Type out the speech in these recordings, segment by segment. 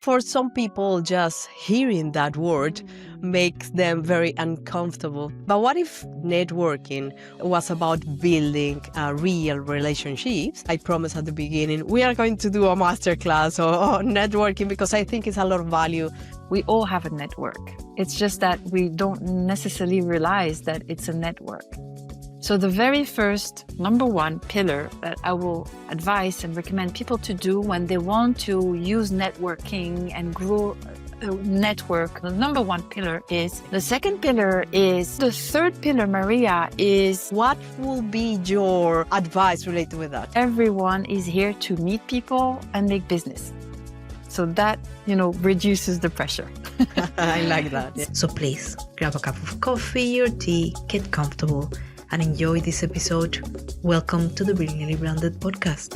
For some people, just hearing that word makes them very uncomfortable. But what if networking was about building real relationships? I promised at the beginning, we are going to do a masterclass on networking because I think it's a lot of value. We all have a network. It's just that we don't necessarily realize that it's a network. So the very first number one pillar that I will advise and recommend people to do when they want to use networking and grow a network, the number one pillar is, the second pillar is, the third pillar, Maria, is what will be your advice related with that? Everyone is here to meet people and make business. So that, reduces the pressure. I like that. Yeah. So please grab a cup of coffee or tea, get comfortable, and enjoy this episode. Welcome to the Brilliantly Branded podcast.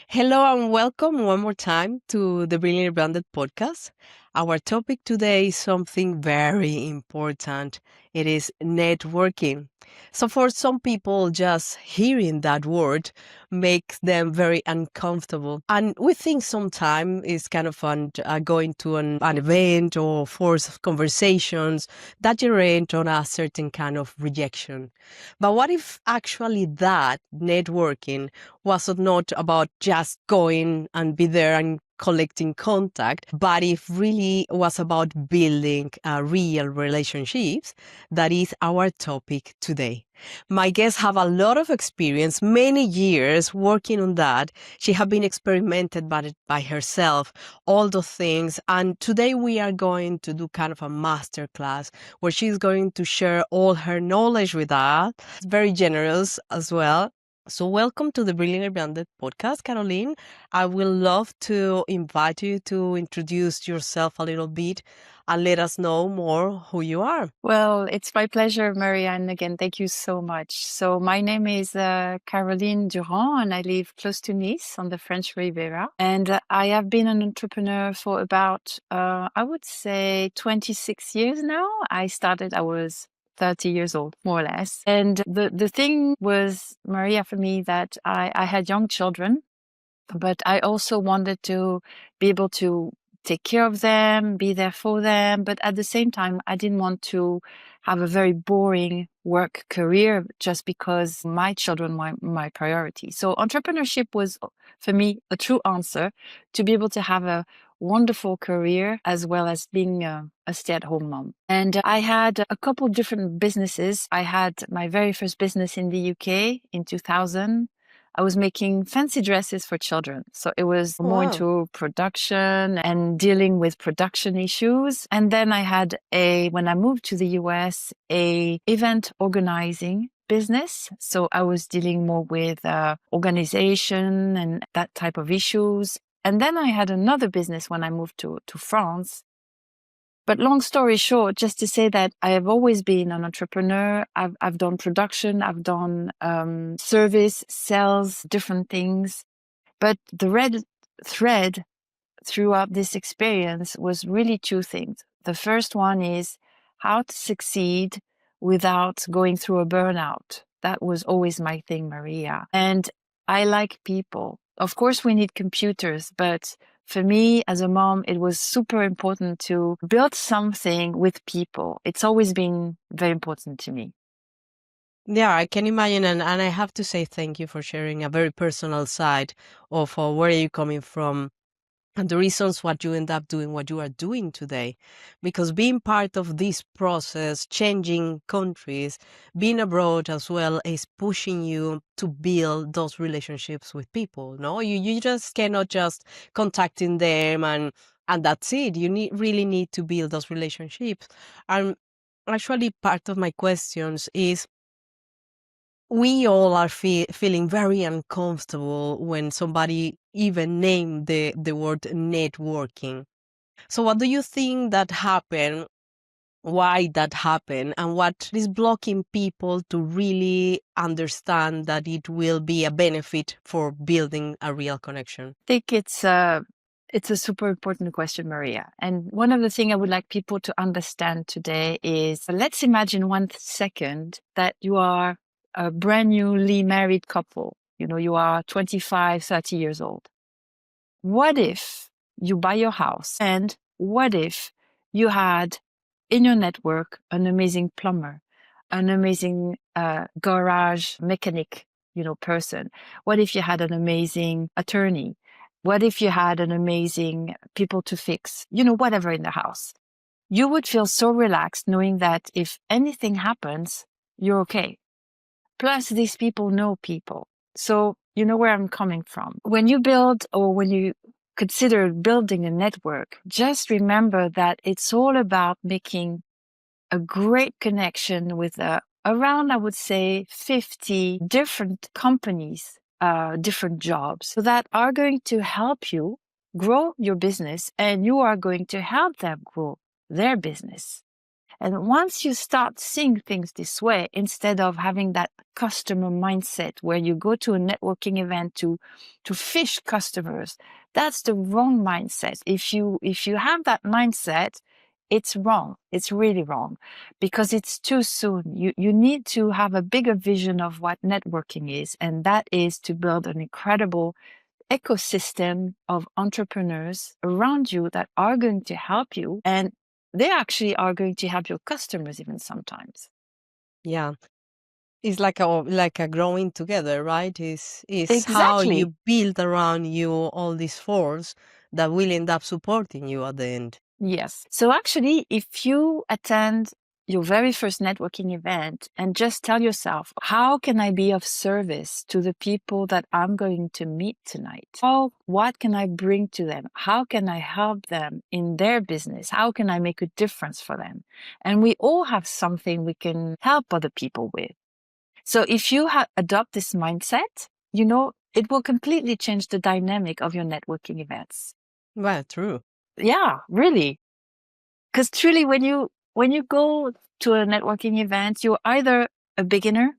Hello and welcome one more time to the Brilliantly Branded podcast. Our topic today is something very important. It is networking. So for some people, just hearing that word makes them very uncomfortable. And we think sometimes it's kind of fun going to an event or force conversations that generate on a certain kind of rejection. But what if actually that networking was not about just going and be there and collecting contact, but if really was about building real relationships? That is our topic today. My guests have a lot of experience, many years working on that. She has been experimented by herself, all those things. And today we are going to do kind of a master class where she's going to share all her knowledge with us. It's very generous as well. So welcome to the Brilliantly Branded podcast, Caroline. I will love to invite you to introduce yourself a little bit and let us know more who you are. Well, it's my pleasure, Maria. And again, thank you so much. So my name is Caroline Durand, and I live close to Nice on the French Riviera. And I have been an entrepreneur for about, I would say, 26 years now. I was 30 years old, more or less. And the thing was, Maria, for me, that I had young children, but I also wanted to be able to take care of them, be there for them. But at the same time, I didn't want to have a very boring work career just because my children were my priority. So entrepreneurship was, for me, a true answer to be able to have a wonderful career as well as being a stay-at-home mom. And I had a couple different businesses. I had my very first business in the UK in 2000. I was making fancy dresses for children. So it was more into production and dealing with production issues. And then I had when I moved to the US, a event organizing business. So I was dealing more with organization and that type of issues. And then I had another business when I moved to France. But long story short, just to say that I have always been an entrepreneur. I've done production, I've done service, sales, different things. But the red thread throughout this experience was really two things. The first one is how to succeed without going through a burnout. That was always my thing, Maria. And I like people. Of course, we need computers, but for me, as a mom, it was super important to build something with people. It's always been very important to me. Yeah, I can imagine. And I have to say thank you for sharing a very personal side of where are you coming from and the reasons what you end up doing what you are doing today. Because being part of this process, changing countries, being abroad as well is pushing you to build those relationships with people. No, you just cannot just contacting them and that's it. You really need to build those relationships. And actually part of my questions is, we all are feeling very uncomfortable when somebody even named the word networking. So what do you think that happened? Why that happened? And what is blocking people to really understand that it will be a benefit for building a real connection? I think it's a super important question, Maria. And one of the things I would like people to understand today is, let's imagine 1 second that you are a brand newly married couple. You are 25, 30 years old. what if you buy your house, and what if you had in your network an amazing plumber, an amazing garage mechanic, person? What if you had an amazing attorney? What if you had an amazing people to fix, whatever in the house? You would feel so relaxed knowing that if anything happens, you're okay. Plus, these people know people. So you know where I'm coming from. When you build, or when you consider building a network, just remember that it's all about making a great connection with around, I would say, 50 different companies, different jobs, so that are going to help you grow your business, and you are going to help them grow their business. And once you start seeing things this way, instead of having that customer mindset where you go to a networking event to fish customers, that's the wrong mindset. If you have that mindset, it's wrong. It's really wrong, because it's too soon. You need to have a bigger vision of what networking is, and that is to build an incredible ecosystem of entrepreneurs around you that are going to help you, and they actually are going to help your customers even sometimes. Yeah. It's like a growing together, right? Is how Exactly. you build around you all these force that will end up supporting you at the end. Yes. So actually, if you attend your very first networking event and just tell yourself, how can I be of service to the people that I'm going to meet tonight? What can I bring to them? How can I help them in their business? How can I make a difference for them? And we all have something we can help other people with. So if you adopt this mindset, it will completely change the dynamic of your networking events. Well, true. Yeah, really. Because truly, when you go to a networking event, you're either a beginner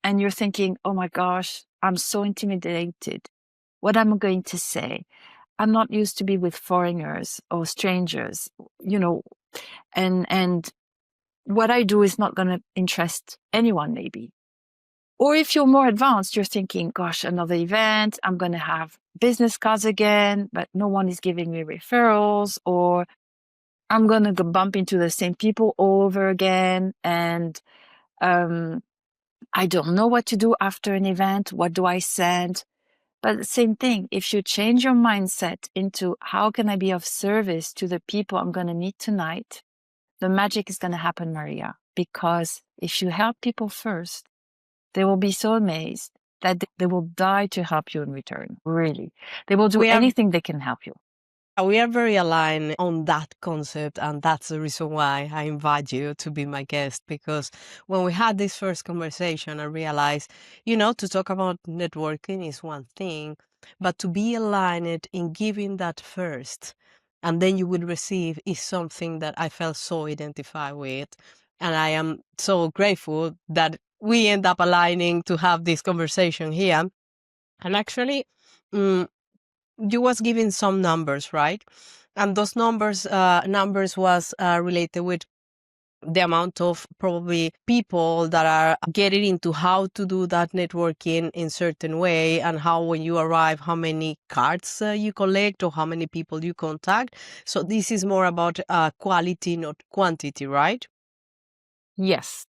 and you're thinking, oh my gosh, I'm so intimidated. What am I going to say? I'm not used to be with foreigners or strangers, and what I do is not going to interest anyone, maybe. Or if you're more advanced, you're thinking, gosh, another event, I'm going to have business cards again, but no one is giving me referrals, or I'm going to bump into the same people all over again. And I don't know what to do after an event. What do I send? But the same thing, if you change your mindset into how can I be of service to the people I'm going to meet tonight, the magic is going to happen, Maria. Because if you help people first, they will be so amazed that they will die to help you in return. Really. They will do We have anything they can help you. We are very aligned on that concept, and that's the reason why I invite you to be my guest. Because when we had this first conversation, I realized, to talk about networking is one thing, but to be aligned in giving that first, and then you will receive, is something that I felt so identified with. And I am so grateful that we end up aligning to have this conversation here. And actually, mm, you was giving some numbers, right? And those numbers was related with the amount of probably people that are getting into how to do that networking in certain way, and how when you arrive, how many cards you collect or how many people you contact. So this is more about quality, not quantity, right? Yes.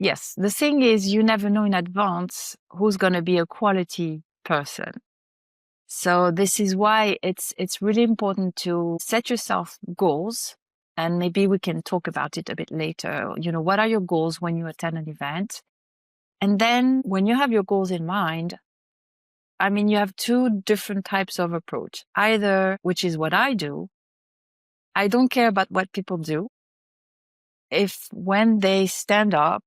Yes. The thing is, you never know in advance who's going to be a quality person. So this is why it's really important to set yourself goals. And maybe we can talk about it a bit later. What are your goals when you attend an event? And then when you have your goals in mind, you have two different types of approach. Either, which is what I do, I don't care about what people do. If when they stand up,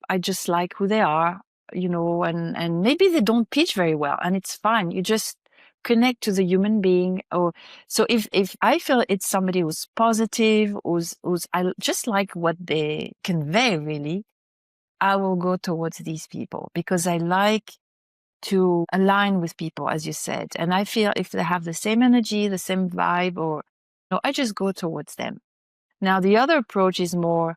I just like who they are, and maybe they don't pitch very well, and it's fine. You just connect to the human being. Or so if I feel it's somebody who's positive, who's I just like what they convey, really, I will go towards these people, because I like to align with people, as you said. And I feel if they have the same energy, the same vibe, or I just go towards them. Now, the other approach is more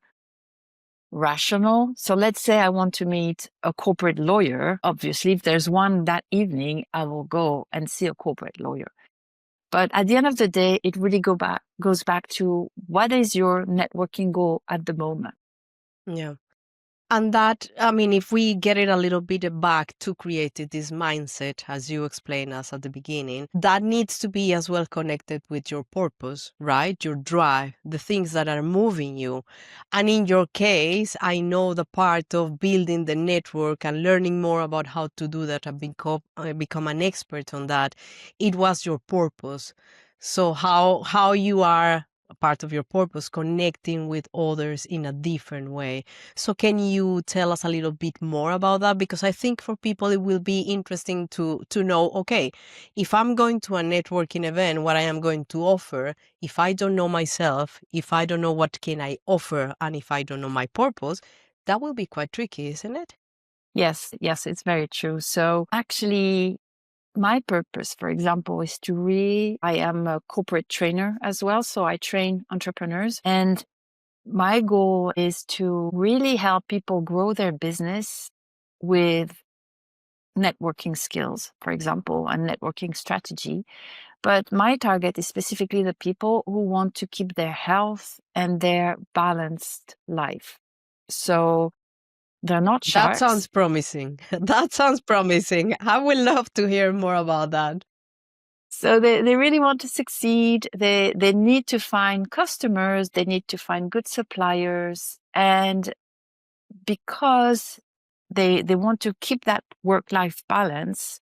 rational. So let's say I want to meet a corporate lawyer. Obviously, if there's one that evening, I will go and see a corporate lawyer. But at the end of the day, it really goes back to what is your networking goal at the moment? Yeah. And that, I mean, if we get it a little bit back to create this mindset, as you explained us at the beginning, that needs to be as well connected with your purpose, right? Your drive, the things that are moving you. And in your case, I know the part of building the network and learning more about how to do that and become an expert on that. It was your purpose. So how you are a part of your purpose, connecting with others in a different way. So can you tell us a little bit more about that? Because I think for people it will be interesting to know, okay, if I'm going to a networking event, what I am going to offer, if I don't know myself, if I don't know what can I offer, and if I don't know my purpose, that will be quite tricky, isn't it? Yes, it's very true. So actually, my purpose, for example, is I am a corporate trainer as well. So I train entrepreneurs, and my goal is to really help people grow their business with networking skills, for example, and networking strategy. But my target is specifically the people who want to keep their health and their balanced life. So they're not That sounds sharks. promising. That sounds promising. I would love to hear more about that. So they really want to succeed. They need to find customers. They need to find good suppliers. And because they want to keep that work-life balance,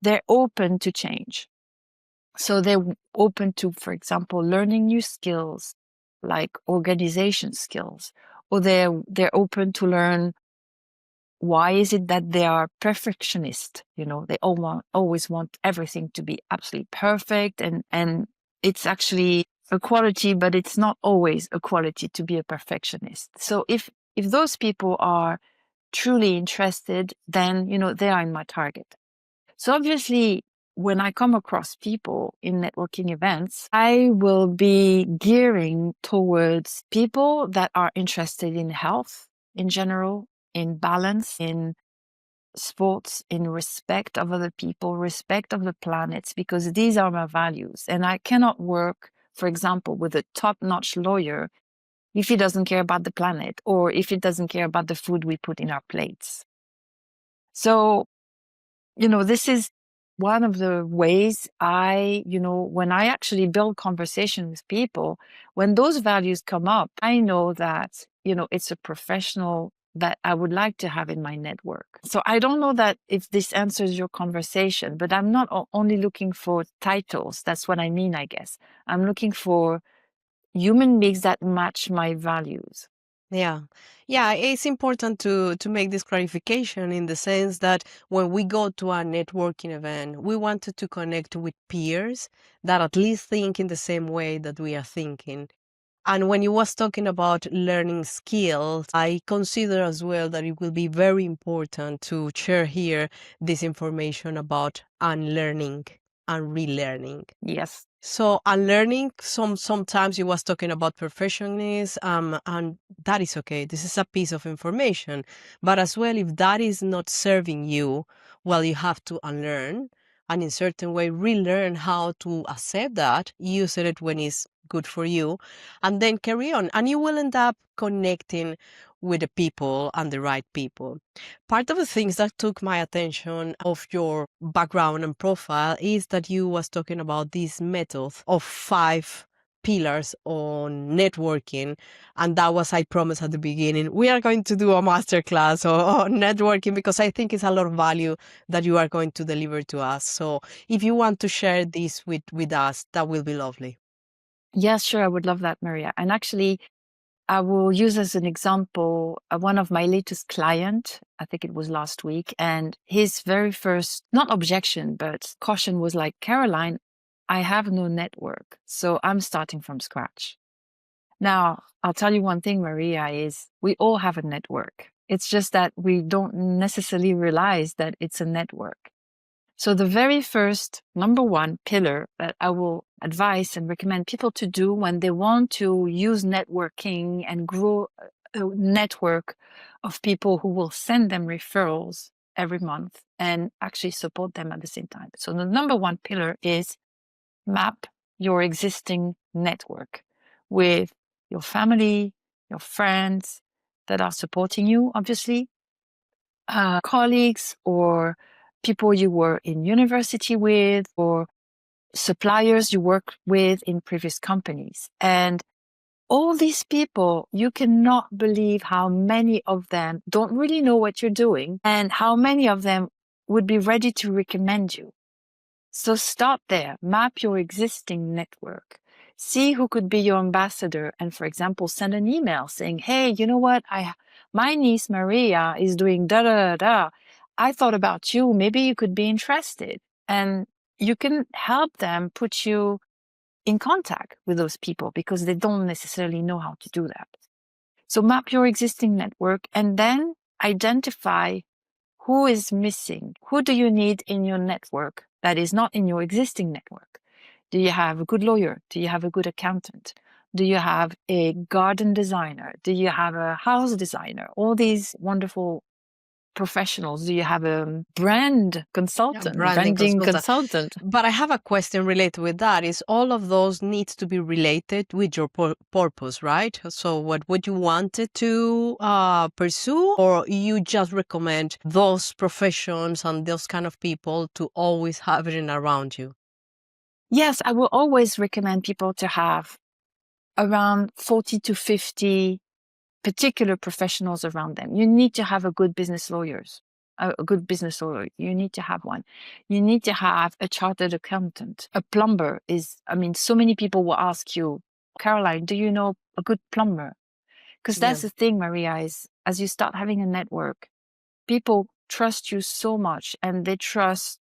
they're open to change. So they're open to, for example, learning new skills like organization skills, or they're open to learn why is it that they are perfectionist. They always want everything to be absolutely perfect, and it's actually a quality, but it's not always a quality to be a perfectionist. So if those people are truly interested, then they are in my target. So obviously, when I come across people in networking events, I will be gearing towards people that are interested in health in general, in balance, in sports, in respect of other people, respect of the planet, because these are my values. And I cannot work, for example, with a top-notch lawyer if he doesn't care about the planet, or if he doesn't care about the food we put in our plates. So this is one of the ways when I actually build conversation with people, when those values come up, I know that, it's a professional that I would like to have in my network. So I don't know that if this answers your conversation, but I'm not only looking for titles. That's what I mean, I guess. I'm looking for human beings that match my values. Yeah. Yeah, it's important to make this clarification in the sense that when we go to a networking event, we wanted to connect with peers that at least think in the same way that we are thinking. And when you was talking about learning skills, I consider as well that it will be very important to share here this information about unlearning and relearning. Yes. So unlearning, sometimes you was talking about perfectionism, and that is okay. This is a piece of information. But as well, if that is not serving you, well, you have to unlearn and in certain way relearn how to accept that, use it when it's good for you, and then carry on. And you will end up connecting with the people and the right people. Part of the things that took my attention of your background and profile is that you was talking about this method of 5 pillars on networking. And that was, I promised at the beginning, we are going to do a masterclass on networking because I think it's a lot of value that you are going to deliver to us. So if you want to share this with us, that will be lovely. Yes, sure. I would love that, Maria. And actually, I will use as an example one of my latest client. I think it was last week, and his very first, not objection, but caution was like, Caroline, I have no network, so I'm starting from scratch. Now, I'll tell you one thing, Maria, is we all have a network. It's just that we don't necessarily realize that it's a network. So the very first, number one pillar that I will advise and recommend people to do when they want to use networking and grow a network of people who will send them referrals every month and actually support them at the same time. So the number one pillar is map your existing network with your family, your friends that are supporting you, obviously, colleagues or people you were in university with or suppliers you worked with in previous companies. And all these people, you cannot believe how many of them don't really know what you're doing and how many of them would be ready to recommend you. So start there, map your existing network, see who could be your ambassador. And for example, send an email saying, hey, you know what? My niece Maria is doing da da da da. I thought about you. Maybe you could be interested. And you can help them put you in contact with those people because they don't necessarily know how to do that. So map your existing network and then identify who is missing. Who do you need in your network that is not in your existing network? Do you have a good lawyer? Do you have a good accountant? Do you have a garden designer? Do you have a house designer? All these wonderful professionals. Do you have a brand consultant, branding consultant? But I have a question related with that. Is all of those needs to be related with your purpose, right? So what would you wanted to pursue, or you just recommend those professions and those kind of people to always have it around you? Yes, I will always recommend people to have around 40 to 50 particular professionals around them. You need to have a good business lawyer. You need to have one. You need to have a chartered accountant. A plumber so many people will ask you, Caroline, do you know a good plumber? Because that's the thing, Maria, is as you start having a network, people trust you so much and they trust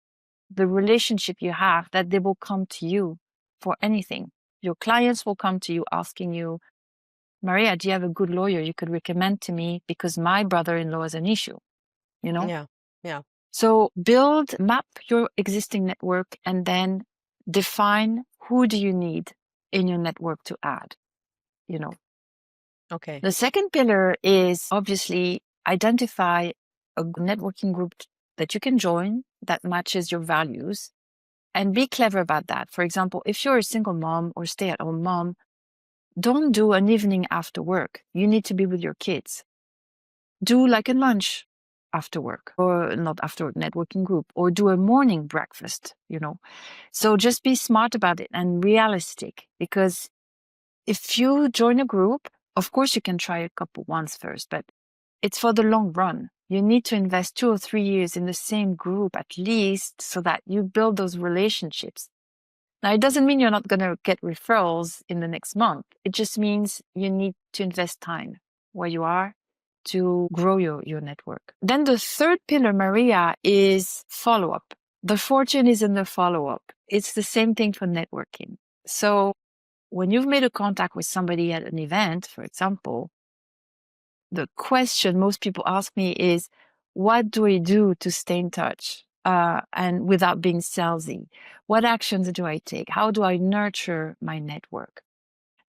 the relationship you have that they will come to you for anything. Your clients will come to you asking you, Maria, do you have a good lawyer you could recommend to me because my brother-in-law has an issue, you know? Yeah. So map your existing network and then define who do you need in your network to add, you know? Okay. The second pillar is obviously identify a networking group that you can join that matches your values and be clever about that. For example, if you're a single mom or stay-at-home mom, don't do an evening after work. You need to be with your kids. Do like a lunch after work, or not after work networking group, or do a morning breakfast, you know. So just be smart about it and realistic, because if you join a group, of course you can try a couple once first, but it's for the long run. You need to invest 2 or 3 years in the same group at least so that you build those relationships. Now, it doesn't mean you're not going to get referrals in the next month. It just means you need to invest time where you are to grow your network. Then the third pillar, Maria, is follow-up. The fortune is in the follow-up. It's the same thing for networking. So when you've made a contact with somebody at an event, for example, the question most people ask me is, what do I do to stay in touch and without being salesy? What actions do I take? How do I nurture my network?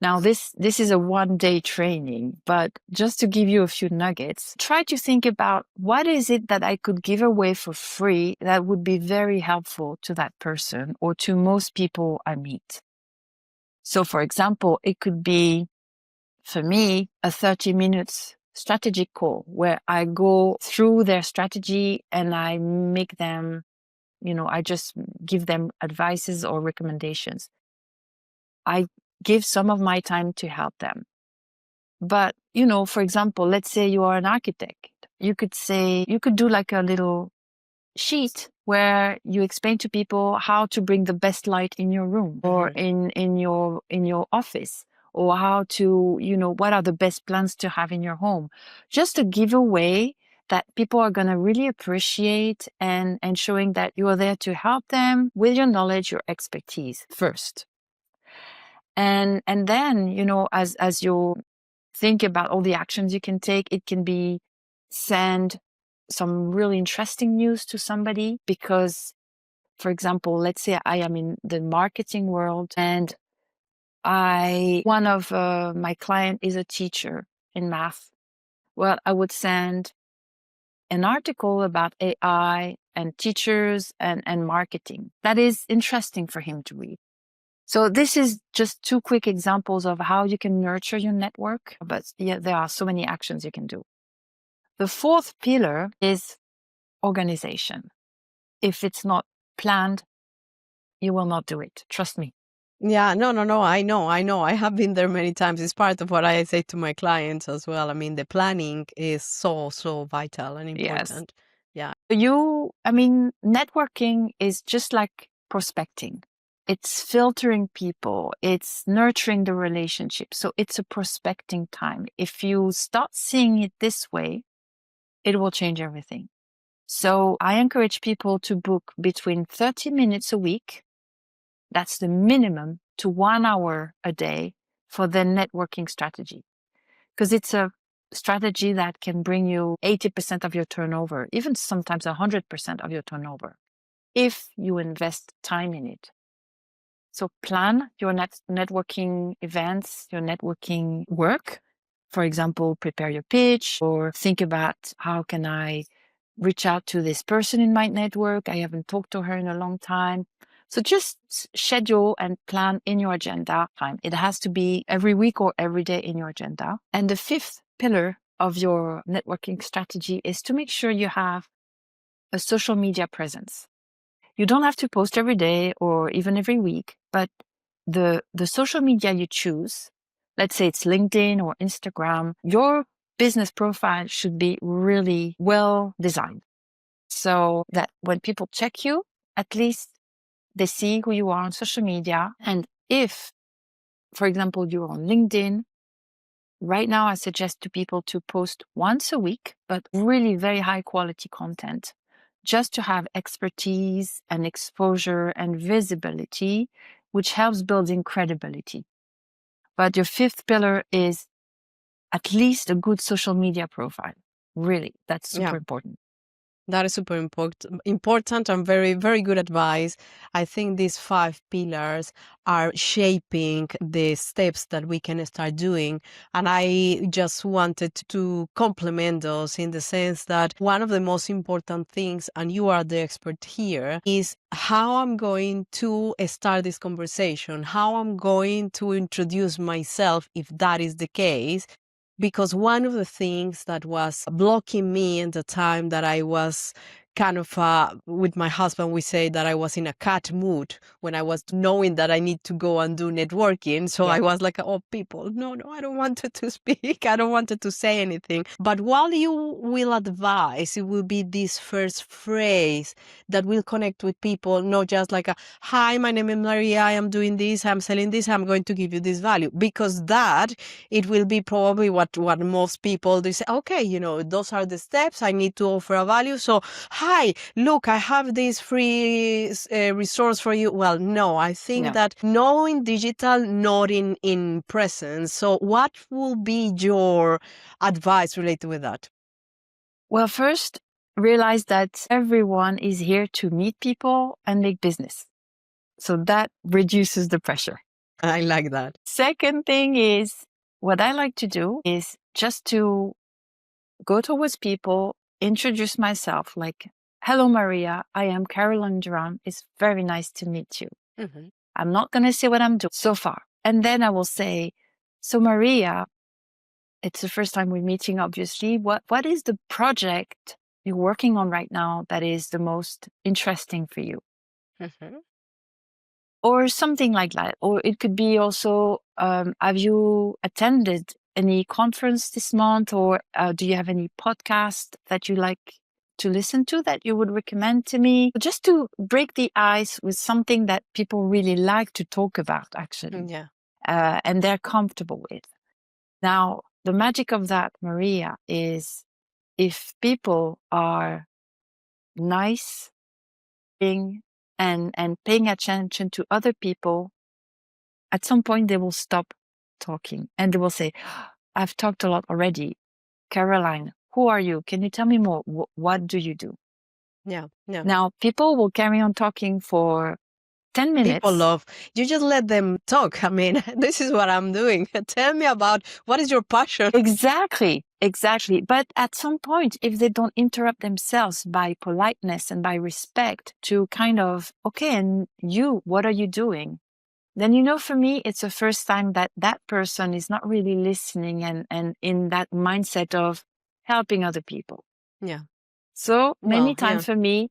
Now, this is a one-day training, but just to give you a few nuggets, try to think about what is it that I could give away for free that would be very helpful to that person or to most people I meet. So, for example, it could be, for me, a 30 minutes strategic call where I go through their strategy and I make them, I just give them advices or recommendations. I give some of my time to help them. But, for example, let's say you are an architect. You could do like a little sheet where you explain to people how to bring the best light in your room or in your office, or how to, what are the best plants to have in your home. Just a giveaway that people are going to really appreciate, and showing that you are there to help them with your knowledge, your expertise first. And then, as you think about all the actions you can take, it can be send some really interesting news to somebody, because, for example, let's say I am in the marketing world and one of my client is a teacher in math. Well, I would send an article about AI and teachers and marketing that is interesting for him to read. So this is just 2 quick examples of how you can nurture your network, but yeah, there are so many actions you can do. The 4th pillar is organization. If it's not planned, you will not do it. Trust me. Yeah, no. I know. I have been there many times. It's part of what I say to my clients as well. I mean, the planning is so vital and Yes. important. Yeah. Networking is just like prospecting. It's filtering people. It's nurturing the relationship. So it's a prospecting time. If you start seeing it this way, it will change everything. So I encourage people to book between 30 minutes a week. That's the minimum, to 1 hour a day for their networking strategy. Because it's a strategy that can bring you 80% of your turnover, even sometimes 100% of your turnover, if you invest time in it. So plan your networking events, your networking work. For example, prepare your pitch, or think about, how can I reach out to this person in my network? I haven't talked to her in a long time. So just schedule and plan in your agenda time. It has to be every week or every day in your agenda. And the 5th pillar of your networking strategy is to make sure you have a social media presence. You don't have to post every day or even every week, but the social media you choose, let's say it's LinkedIn or Instagram, your business profile should be really well designed, so that when people check you, at least they see who you are on social media. And if, for example, you're on LinkedIn, right now I suggest to people to post once a week, but really very high quality content, just to have expertise and exposure and visibility, which helps building credibility. But your 5th pillar is at least a good social media profile. Really, that's super important. That is super important and very good advice. I think these 5 pillars are shaping the steps that we can start doing. And I just wanted to complement those, in the sense that one of the most important things, and you are the expert here, is how I'm going to start this conversation, how I'm going to introduce myself, if that is the case. Because one of the things that was blocking me in the time that I was kind of, with my husband, we say that I was in a cat mood when I was knowing that I need to go and do networking. So I was like, oh, people, no, I don't want to speak. I don't want to say anything. But while you will advise, it will be this first phrase that will connect with people, not just like, hi, my name is Maria, I am doing this, I'm selling this, I'm going to give you this value. Because that, it will be probably what most people, they say, okay, those are the steps, I need to offer a value. So, hi, look, I have this free resource for you. Well, no, I think that knowing digital, not in presence. So what will be your advice related with that? Well, first, realize that everyone is here to meet people and make business. So that reduces the pressure. I like that. Second thing is, what I like to do is just to go towards people, introduce myself, like, hello, Maria, I am Caroline Durand. It's very nice to meet you. Mm-hmm. I'm not going to say what I'm doing so far. And then I will say, so Maria, it's the first time we're meeting, obviously. What is the project you're working on right now that is the most interesting for you? Mm-hmm. Or something like that. Or it could be also, have you attended any conference this month? Or do you have any podcast that you like to listen to that you would recommend to me? Just to break the ice with something that people really like to talk about, actually. Yeah. And they're comfortable with. Now, the magic of that, Maria, is if people are nice, and paying attention to other people, at some point they will stop talking and they will say, I've talked a lot already. Caroline, who are you? Can you tell me more? What do you do? Yeah. Now, people will carry on talking for 10 minutes. People love, you just let them talk. I mean, this is what I'm doing. Tell me about, what is your passion? Exactly. But at some point, if they don't interrupt themselves by politeness and by respect, to kind of, okay, and you, what are you doing? then, for me, it's the first time that that person is not really listening and in that mindset of helping other people. Yeah. So many Well, yeah. times for me,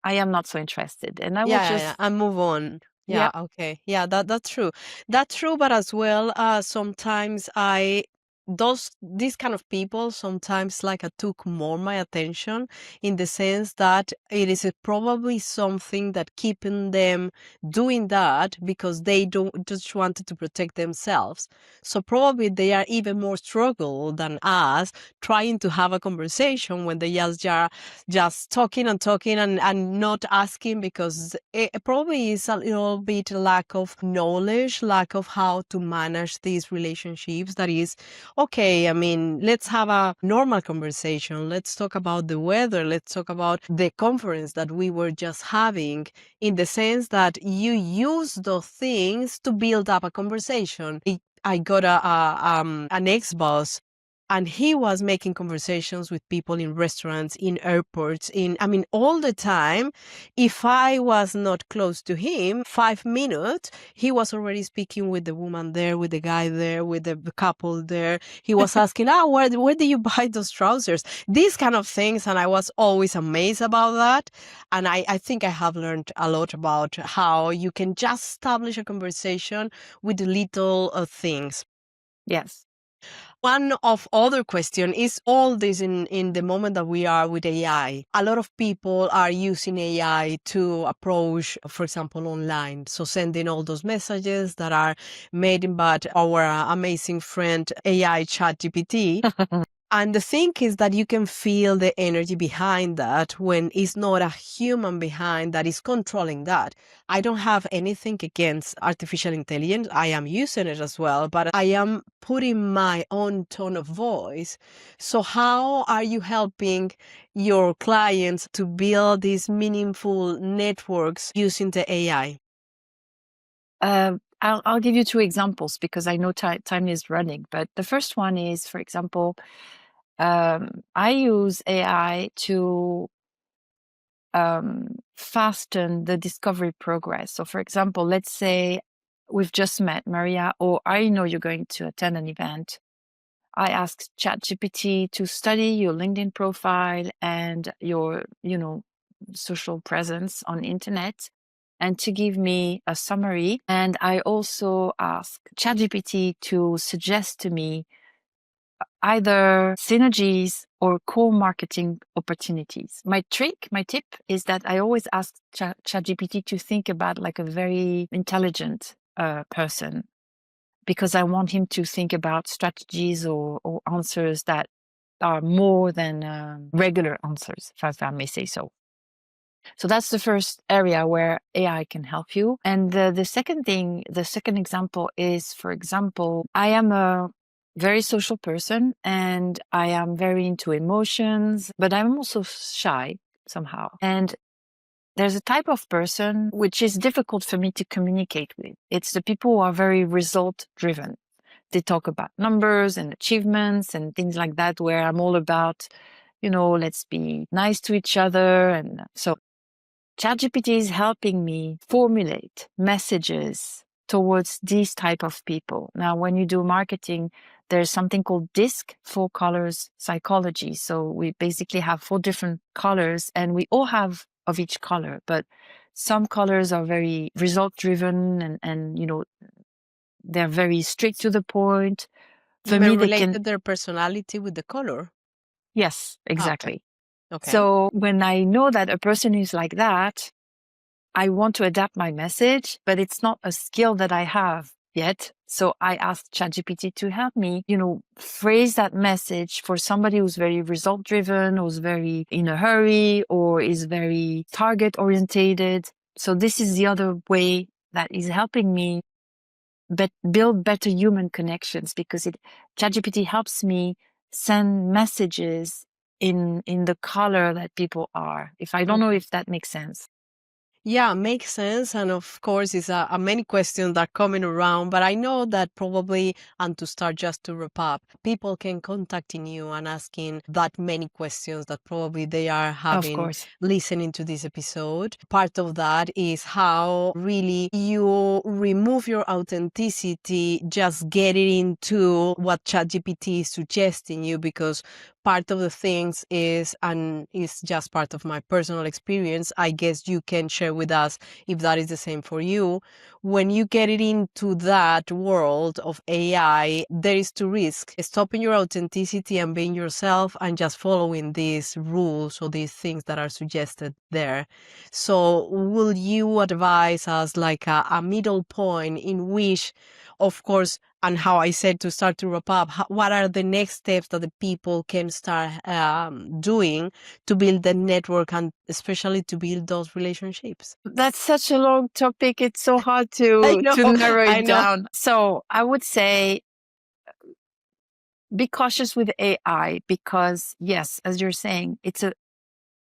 I am not so interested, and I will Yeah, just, and move on. yeah, Yeah, okay. Yeah, that's true. That's true, but as well, sometimes these kind of people sometimes like took more my attention in the sense that it is probably something that keeping them doing that because they don't just wanted to protect themselves. So probably they are even more struggle than us trying to have a conversation when they just talking and talking and not asking because it probably is a little bit lack of knowledge, lack of how to manage these relationships. That is, okay, I mean, let's have a normal conversation. Let's talk about the weather. Let's talk about the conference that we were just having, in the sense that you use those things to build up a conversation. I got an ex-boss, and he was making conversations with people in restaurants, in airports, I mean, all the time. If I was not close to him, 5 minutes, he was already speaking with the woman there, with the guy there, with the couple there. He was asking, where do you buy those trousers? These kind of things. And I was always amazed about that. And I think I have learned a lot about how you can just establish a conversation with little things. yes. One of other question is all this in the moment that we are with AI. A lot of people are using AI to approach, for example, online. So sending all those messages that are made by our amazing friend AI ChatGPT. And the thing is that you can feel the energy behind that when it's not a human behind that is controlling that. I don't have anything against artificial intelligence. I am using it as well, but I am putting my own tone of voice. So how are you helping your clients to build these meaningful networks using the AI? I'll give you two examples because I know time is running. But the first one is, for example, I use AI to fasten the discovery progress. So, for example, let's say we've just met, Maria, or I know you're going to attend an event. I asked ChatGPT to study your LinkedIn profile and your, social presence on internet and to give me a summary. And I also asked ChatGPT to suggest to me either synergies or co-marketing opportunities. My tip is that I always ask ChatGPT to think about like a very intelligent person, because I want him to think about strategies or answers that are more than regular answers, if I may say so. So that's the first area where AI can help you. And the second example is, for example, I am a very social person and I am very into emotions, but I'm also shy somehow. And there's a type of person which is difficult for me to communicate with. It's the people who are very result driven. They talk about numbers and achievements and things like that, where I'm all about, let's be nice to each other. And so ChatGPT is helping me formulate messages towards these type of people. Now, when you do marketing, there's something called DISC, 4 colors psychology. So we basically have 4 different colors and we all have of each color, but some colors are very result driven and they're very straight to the point. For You may me, they relate can, their personality with the color. yes, Okay. exactly. Okay. So when I know that a person is like that, I want to adapt my message, but it's not a skill that I have yet. So I asked ChatGPT to help me, phrase that message for somebody who's very result driven, who's very in a hurry, or is very target orientated. So this is the other way that is helping me build better human connections, because ChatGPT helps me send messages in the color that people are. If I don't know if that makes sense. Yeah, makes sense. And of course, it's a many questions that are coming around. But I know that probably, and to start just to wrap up, people can contacting you and asking that many questions that probably they are Of having course. listening to this episode. Part of that is how really you remove your authenticity, just getting into what ChatGPT is suggesting you, because part of the things is, and it's just part of my personal experience, I guess you can share with us if that is the same for you. When you get it into that world of AI, there is two risks: stopping your authenticity and being yourself and just following these rules or these things that are suggested there. So will you advise us like a middle point in which, of course, and how I said to start to wrap up, what are the next steps that the people can start doing to build the network and especially to build those relationships? That's such a long topic. It's so hard I to know, narrow I it know. down. So I would say be cautious with AI because, yes, as you're saying,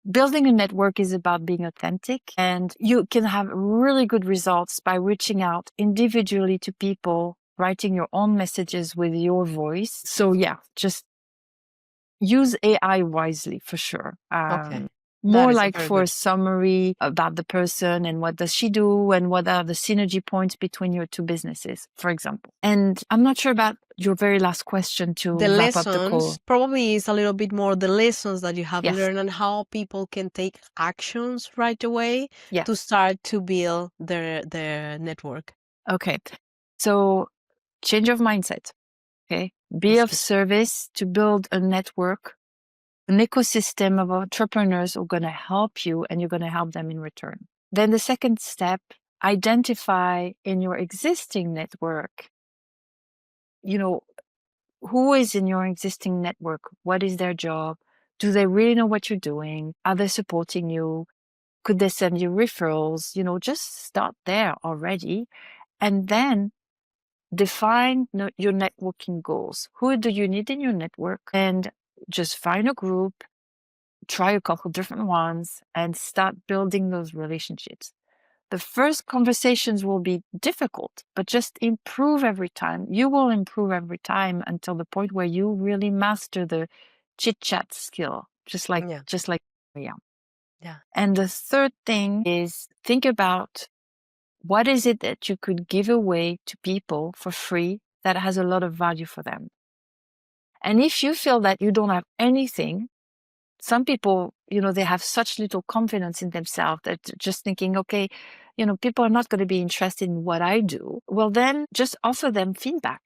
building a network is about being authentic, and you can have really good results by reaching out individually to people, writing your own messages with your voice. So yeah, just use AI wisely for sure. Okay. More That is like very for a good. summary about the person and what does she do and what are the synergy points between your two businesses, for example. And I'm not sure about your very last question to The wrap up the call. lessons probably is a little bit more the lessons that you have Yes. learned and how people can take actions right away Yes. to start to build their network. Okay. So change of mindset. Okay. Be That's of good. service to build a network, an ecosystem of entrepreneurs who are going to help you and you're going to help them in return. Then the second step, identify in your existing network, who is in your existing network? What is their job? Do they really know what you're doing? Are they supporting you? Could they send you referrals? Just start there already. And then define your networking goals. Who do you need in your network? And just find a group, try a couple different ones, and start building those relationships. The first conversations will be difficult, but just improve every time. You will improve every time until the point where you really master the chit-chat skill, just like Maria. Yeah. And the third thing is think about what is it that you could give away to people for free that has a lot of value for them. And if you feel that you don't have anything, some people, they have such little confidence in themselves that just thinking, okay, people are not going to be interested in what I do. Well, then just offer them feedback.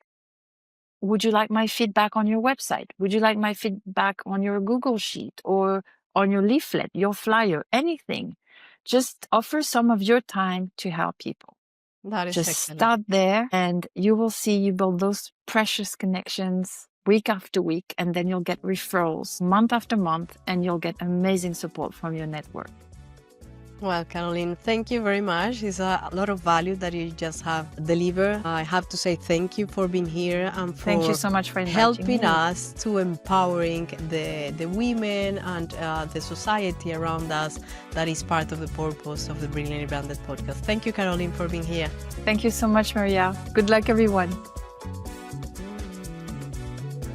Would you like my feedback on your website? Would you like my feedback on your Google Sheet or on your leaflet, your flyer, anything? Just offer some of your time to help people. That is Just excellent. start there and you will see you build those precious connections week after week, and then you'll get referrals month after month, and you'll get amazing support from your network. Well, Caroline, thank you very much. It's a lot of value that you just have delivered. I have to say thank you for being here and for Thank you so much for inviting helping me. us to empowering the women and the society around us. That is part of the purpose of the Brilliantly Branded podcast. Thank you, Caroline, for being here. Thank you so much, Maria. Good luck, everyone.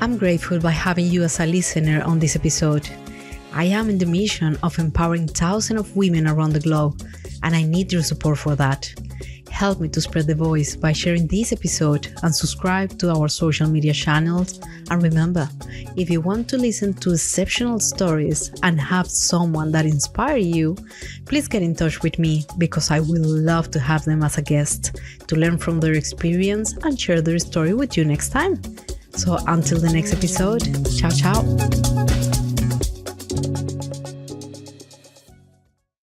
I'm grateful by having you as a listener on this episode. I am in the mission of empowering thousands of women around the globe, and I need your support for that. Help me to spread the voice by sharing this episode and subscribe to our social media channels. And remember, if you want to listen to exceptional stories and have someone that inspires you, please get in touch with me because I will love to have them as a guest to learn from their experience and share their story with you next time. So until the next episode, ciao, ciao.